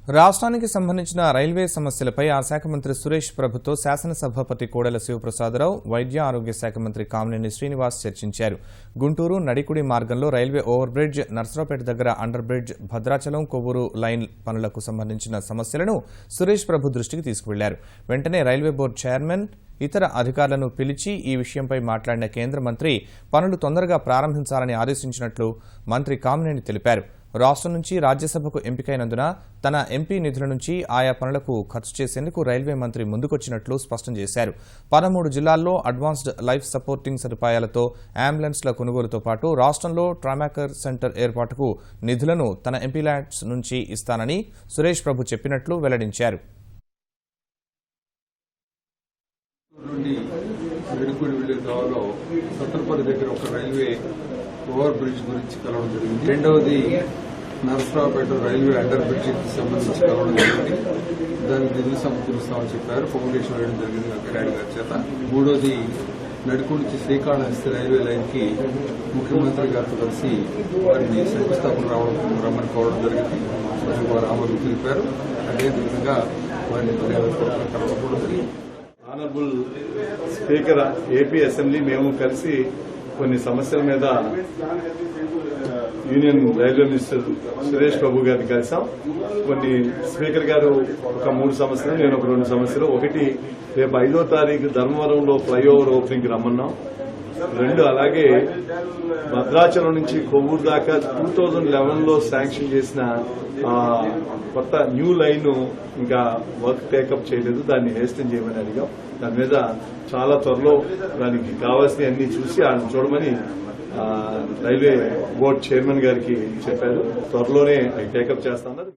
రాష్ట్రానికి సంబంధించిన రైల్వే సమస్యలపై ఆ శాఖ మంత్రి సురేష్ ప్రభుతో శాసనసభాపతి కోడెల శివప్రసాదరావు, వైద్య ఆరోగ్య శాఖ మంత్రి కామినేని శ్రీనివాస్ చర్చించారు. గుంటూరు నడికుడి మార్గంలో రైల్వే ఓవర్ బ్రిడ్జ్, నర్సరావుపేట దగ్గర under bridge, Bhadrachalam Kovvur line పనులకు సంబంధించిన సమస్యలను సురేష్ ప్రభు దృష్టికి తీసుకువెళ్లారు. వెంటనే రైల్వే బోర్డు చైర్మన్, ఇతర అధికారులను పిలిచి ఈ విషయంపై మాట్లాడిన కేంద్ర మంత్రి పనులు తొందరగా ప్రారంభించాలని ఆదేశించినట్లు మంత్రి కామినేని తెలిపారు. రాష్ట్రం నుంచి రాజ్యసభకు ఎంపికైనందున తన ఎంపీ నిధుల నుంచి ఆయా పనులకు ఖర్చు చేసేందుకు రైల్వే మంత్రి ముందుకొచ్చినట్లు స్పష్టం చేశారు. 13 జిల్లాల్లో అడ్వాన్స్డ్ లైఫ్ సపోర్టింగ్ సదుపాయాలతో అంబులెన్స్ల కొనుగోలుతో పాటు రాష్ట్రంలో ట్రామాకేర్ సెంటర్ ఏర్పాటుకు నిధులను తన ఎంపీ ల్యాడ్స్ నుంచి ఇస్తానని సురేష్ ప్రభు చెప్పినట్లు వెల్లడించారు. ఓవర్ బ్రిడ్జ్ గురించి కలవడం జరిగింది. రెండవది నర్సరావుపేట రైల్వే అండర్ బ్రిడ్జికి సంబంధించి కలవడం జరిగింది. దానికి నిధులు సమకూరుస్తామని చెప్పారు. ఫౌండేషన్ వేయడం జరిగింది వెంకయ్యనాయుడు గారి చేత. మూడోది నడుకు నుంచి శ్రీకాళహస్తి రైల్వే లైన్ కి ముఖ్యమంత్రి గారితో కలిసి వారిని శంకుస్థాపన రమ్మని కోరడం జరిగింది. మరియు వారు ఆమోదం తెలిపారు. అదేవిధంగా వారిని కలవకూడదు జరిగింది. ఆనరబుల్ స్పీకర్, ఏపీ అసెంబ్లీ మేము కలిసి కొన్ని సమస్యల మీద union railway minister Suresh Prabhu గారిని కలిసాం. కొన్ని స్పీకర్ గారు ఒక 3 సమస్యలు, నేను ఒక 2 సమస్యలు. ఒకటి, రేపు 5వ తారీఖు ధర్మవరంలో ఫ్లైఓవర్ ఓపెనింగ్ రమ్మన్నాం. 2, అలాగే భద్రాచలం నుంచి కొవ్వూరు దాకా 2011లో శాంక్షన్ చేసిన కొత్త న్యూ లైన్ ఇంకా వర్క్ టేకప్ చేయలేదు, దాన్ని హేస్టన్ చేయమని అడిగాం. దాని మీద చాలా త్వరలో దానికి కావాల్సిన అన్ని చూసి ఆయన చూడమని రైల్వే బోర్డు చైర్మన్ గారికి చెప్పారు. త్వరలోనే అవి టేకప్ చేస్తున్నారు.